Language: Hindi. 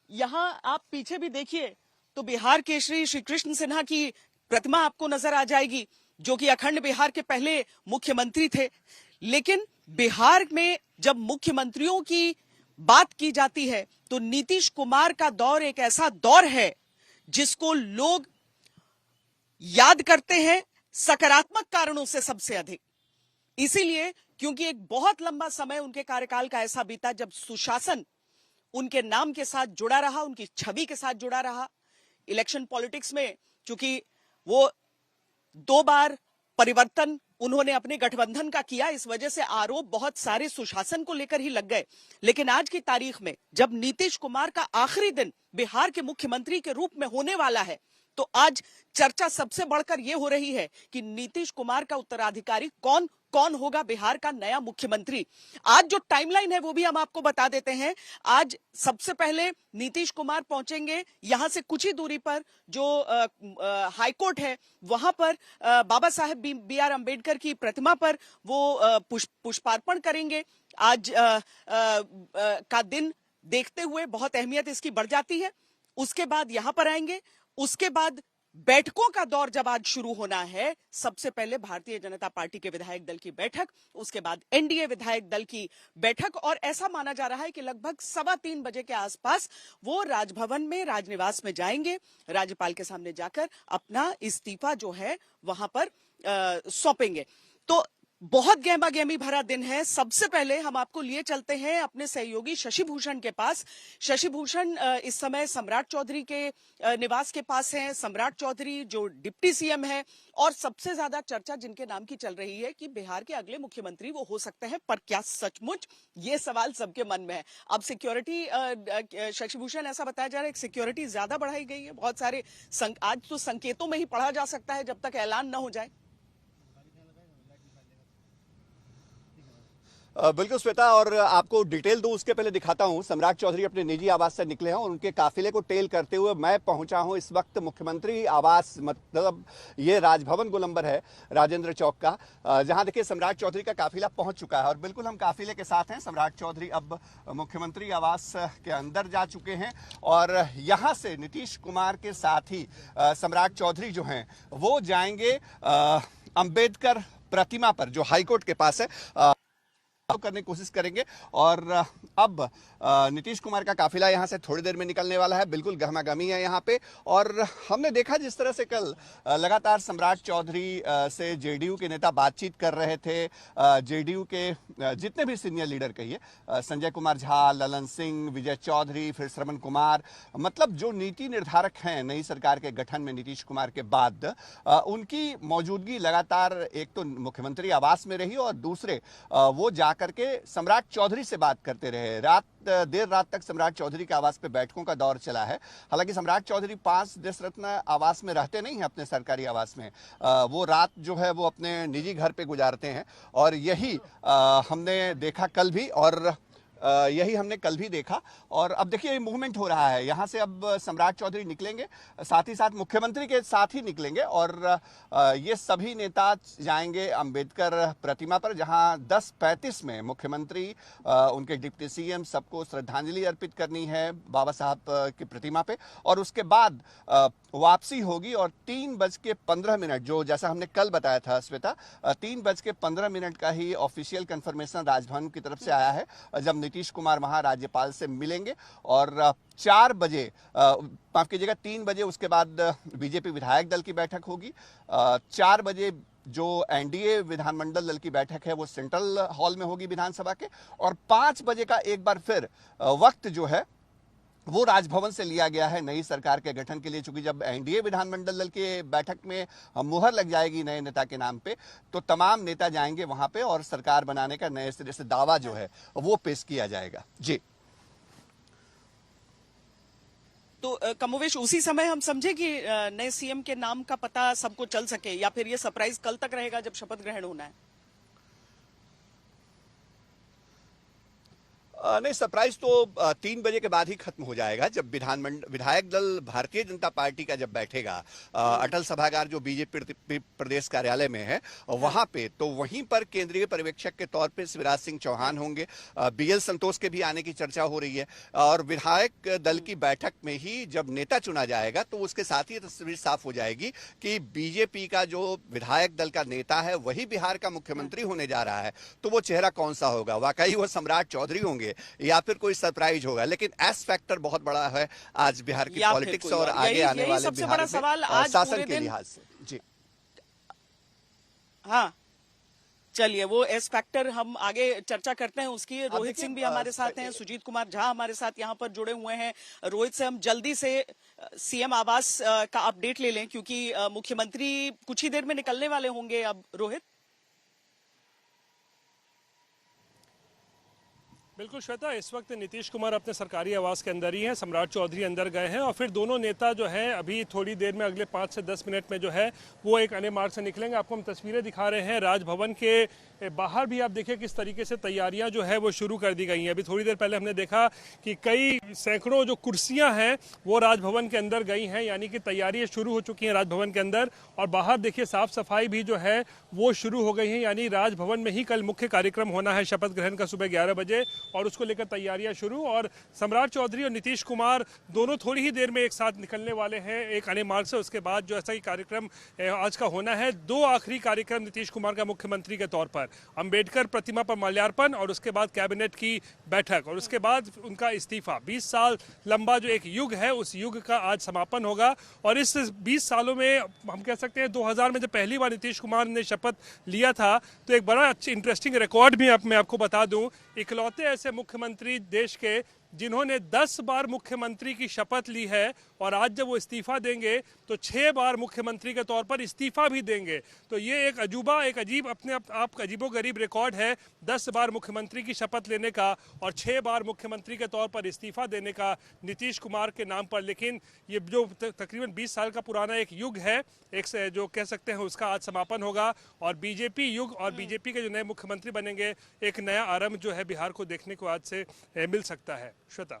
यहाँ आप पीछे भी देखिए तो बिहार केसरी श्री कृष्ण सिन्हा की प्रतिमा आपको नजर आ जाएगी, जो कि अखंड बिहार के पहले मुख्यमंत्री थे। लेकिन बिहार में जब मुख्यमंत्रियों की बात की जाती है तो नीतीश कुमार का दौर एक ऐसा दौर है जिसको लोग याद करते हैं सकारात्मक कारणों से सबसे अधिक। इसीलिए क्योंकि एक बहुत लंबा समय उनके कार्यकाल का ऐसा बीता जब सुशासन उनके नाम के साथ जुड़ा रहा, उनकी छवि के साथ जुड़ा रहा। इलेक्शन पॉलिटिक्स में चूंकि वो 2 बार परिवर्तन उन्होंने अपने गठबंधन का किया, इस वजह से आरोप बहुत सारे सुशासन को लेकर ही लग गए। लेकिन आज की तारीख में जब नीतीश कुमार का आखिरी दिन बिहार के मुख्यमंत्री के रूप में होने वाला है, तो आज चर्चा सबसे बढ़कर यह हो रही है कि नीतीश कुमार का उत्तराधिकारी कौन कौन होगा बिहार का नया मुख्यमंत्री। आज जो टाइमलाइन है वो भी हम आपको बता देते हैं। आज सबसे पहले नीतीश कुमार पहुंचेंगे यहां से कुछ ही दूरी पर जो हाईकोर्ट है वहां पर बाबा साहेब बी आर अंबेडकर की प्रतिमा पर वो पुष्पार्पण करेंगे। आज का दिन देखते हुए बहुत अहमियत इसकी बढ़ जाती है। उसके बाद यहां पर आएंगे, उसके बाद बैठकों का दौर जब आज शुरू होना है, सबसे पहले भारतीय जनता पार्टी के विधायक दल की बैठक, उसके बाद एनडीए विधायक दल की बैठक, और ऐसा माना जा रहा है कि लगभग 3:15 बजे के आसपास वो राजभवन में, राजनिवास में जाएंगे। राज्यपाल के सामने जाकर अपना इस्तीफा जो है वहां पर सौंपेंगे। तो बहुत गहमा गहमी भरा दिन है। सबसे पहले हम आपको लिए चलते हैं अपने सहयोगी शशि भूषण के पास। शशि भूषण इस समय सम्राट चौधरी के निवास के पास हैं। सम्राट चौधरी जो डिप्टी सीएम है और सबसे ज्यादा चर्चा जिनके नाम की चल रही है कि बिहार के अगले मुख्यमंत्री वो हो सकते हैं, पर क्या सचमुच, ये सवाल सबके मन में है। अब सिक्योरिटी, शशि भूषण, ऐसा बताया जा रहा है कि सिक्योरिटी ज्यादा बढ़ाई गई है। बहुत सारे आज तो संकेतों में ही पढ़ा जा सकता है जब तक ऐलान न हो जाए। बिल्कुल श्वेता, और आपको डिटेल दूं उसके पहले दिखाता हूं। सम्राट चौधरी अपने निजी आवास से निकले हैं और उनके काफिले को टेल करते हुए मैं पहुंचा हूं इस वक्त मुख्यमंत्री आवास, मतलब ये राजभवन गोलंबर है राजेंद्र चौक का, जहां देखिए सम्राट चौधरी का काफिला पहुंच चुका है और बिल्कुल हम काफिले के साथ हैं। सम्राट चौधरी अब मुख्यमंत्री आवास के अंदर जा चुके हैं और यहां से नीतीश कुमार के साथ ही सम्राट चौधरी जो हैं वो जाएंगे अंबेडकर प्रतिमा पर, जो हाईकोर्ट के पास है, करने की कोशिश करेंगे। और अब नीतीश कुमार का काफिला यहां से थोड़ी देर में निकलने वाला है। बिल्कुल गहमागहमी है यहां पे। और हमने देखा जिस तरह से कल लगातार सम्राट चौधरी से जेडीयू के नेता बातचीत कर रहे थे, जेडीयू के जितने भी सीनियर लीडर कहिए, संजय कुमार झा, ललन सिंह, विजय चौधरी, फिर श्रवण कुमार, मतलब जो नीति निर्धारक हैं नई सरकार के गठन में नीतीश कुमार के बाद, उनकी मौजूदगी लगातार एक तो मुख्यमंत्री आवास में रही और दूसरे वो जा करके सम्राट चौधरी से बात करते रहे। देर रात तक सम्राट चौधरी के आवास पे बैठकों का दौर चला है। हालांकि सम्राट चौधरी 5 देश रत्न आवास में रहते नहीं हैं, अपने सरकारी आवास में वो रात जो है वो अपने निजी घर पे गुजारते हैं। और यही हमने देखा कल भी, और यही हमने कल भी देखा। और अब देखिए ये मूवमेंट हो रहा है। यहाँ से अब सम्राट चौधरी निकलेंगे, साथ ही साथ मुख्यमंत्री के साथ ही निकलेंगे और ये सभी नेता जाएंगे अंबेडकर प्रतिमा पर, जहाँ 10:35 में मुख्यमंत्री, उनके डिप्टी सीएम, सबको श्रद्धांजलि अर्पित करनी है बाबा साहब की प्रतिमा पे। और उसके बाद वापसी होगी और 3:15, जो जैसा हमने कल बताया था श्वेता, 3:15 का ही ऑफिशियल कंफर्मेशन राजभवन की तरफ से आया है, जब नीतीश कुमार वहां राज्यपाल से मिलेंगे। और 4 बजे, माफ कीजिएगा 3 बजे उसके बाद बीजेपी विधायक दल की बैठक होगी। 4 बजे जो एनडीए विधानमंडल दल की बैठक है वो सेंट्रल हॉल में होगी विधानसभा के। और 5 बजे का एक बार फिर वक्त जो है वो राजभवन से लिया गया है नई सरकार के गठन के लिए। चूंकि जब एनडीए विधानमंडल दल के बैठक में मुहर लग जाएगी नए नेता के नाम पे, तो तमाम नेता जाएंगे वहां पे और सरकार बनाने का नए सिरे से दावा जो है वो पेश किया जाएगा। जी, तो कमोवेश उसी समय हम समझे कि नए सीएम के नाम का पता सबको चल सके, या फिर ये सरप्राइज कल तक रहेगा जब शपथ ग्रहण होना है? नहीं, सरप्राइज तो 3 बजे के बाद ही खत्म हो जाएगा, जब विधायक दल भारतीय जनता पार्टी का जब बैठेगा अटल सभागार जो बीजेपी प्रदेश कार्यालय में है वहां पे, तो वहीं पर केंद्रीय पर्यवेक्षक के तौर पे शिवराज सिंह चौहान होंगे। बीएल संतोष के भी आने की चर्चा हो रही है और विधायक दल की बैठक में ही जब नेता चुना जाएगा तो उसके साथ ही तस्वीर साफ हो जाएगी कि बीजेपी का जो विधायक दल का नेता है वही बिहार का मुख्यमंत्री होने जा रहा है। तो वो चेहरा कौन सा होगा, वाकई वो सम्राट चौधरी होंगे या फिर कोई सरप्राइज होगा। लेकिन एस फैक्टर बहुत बड़ा है आज बिहार की पॉलिटिक्स और आगे आने वाले सबसे बिहार बड़ा में सवाल आज शासन पूरे के दिन। लिहाज से। जी हाँ, चलिए वो एस फैक्टर हम आगे चर्चा करते हैं उसकी। रोहित देखिए, सिंह भी हमारे साथ हैं, सुजीत कुमार झा हमारे साथ यहाँ पर जुड़े हुए हैं। रोहित से हम जल्दी से सीएम आवास का अपडेट ले लें क्योंकि मुख्यमंत्री कुछ ही देर में निकलने वाले होंगे। अब रोहित। बिल्कुल श्वेता, इस वक्त नीतीश कुमार अपने सरकारी आवास के अंदर ही हैं, सम्राट चौधरी अंदर गए हैं और फिर दोनों नेता जो हैं अभी थोड़ी देर में अगले 5 से 10 मिनट में जो है वो एक अन्य मार्ग से निकलेंगे। आपको हम तस्वीरें दिखा रहे हैं राजभवन के बाहर भी। आप देखिए किस तरीके से तैयारियां जो है वो शुरू कर दी गई हैं। अभी थोड़ी देर पहले हमने देखा कि कई सैकड़ों जो कुर्सियां हैं वो राजभवन के अंदर गई हैं, यानी कि तैयारियां शुरू हो चुकी हैं राजभवन के अंदर। और बाहर देखिए साफ सफाई भी जो है वो शुरू हो गई है, यानी राजभवन में ही कल मुख्य कार्यक्रम होना है शपथ ग्रहण का सुबह 11 बजे और उसको लेकर तैयारियां शुरू। और सम्राट चौधरी और नीतीश कुमार दोनों थोड़ी ही देर में एक साथ निकलने वाले हैं एक अन्य मार्ग से। उसके बाद जो ऐसा ही कार्यक्रम आज का होना है, 2 आखिरी कार्यक्रम नीतीश कुमार का मुख्यमंत्री के तौर पर, अंबेडकर प्रतिमा पर माल्यार्पण और उसके बाद कैबिनेट की बैठक और उसके बाद उनका इस्तीफा। 20 साल लंबा जो एक युग है उस युग का आज समापन होगा। और इस 20 सालों में हम कह सकते हैं 2000 में जब पहली बार नीतीश कुमार ने शपथ लिया था तो एक बड़ा अच्छा इंटरेस्टिंग रिकॉर्ड भी मैं आपको बता दूं, इकलौते ऐसे मुख्यमंत्री देश के जिन्होंने 10 बार मुख्यमंत्री की शपथ ली है और आज जब वो इस्तीफा देंगे तो 6 बार मुख्यमंत्री के तौर पर इस्तीफा भी देंगे। तो ये एक अजूबा, एक अजीब अपने आप अजीबोगरीब रिकॉर्ड है, 10 बार मुख्यमंत्री की शपथ लेने का और 6 बार मुख्यमंत्री के तौर पर इस्तीफा देने का नीतीश कुमार के नाम पर। लेकिन ये जो तकरीबन 20 साल का पुराना एक युग है, एक जो कह सकते हैं उसका आज समापन होगा और बीजेपी युग और बीजेपी के जो नए मुख्यमंत्री बनेंगे, एक नया आरंभ जो है बिहार को देखने को आज से मिल सकता है। श्वेता।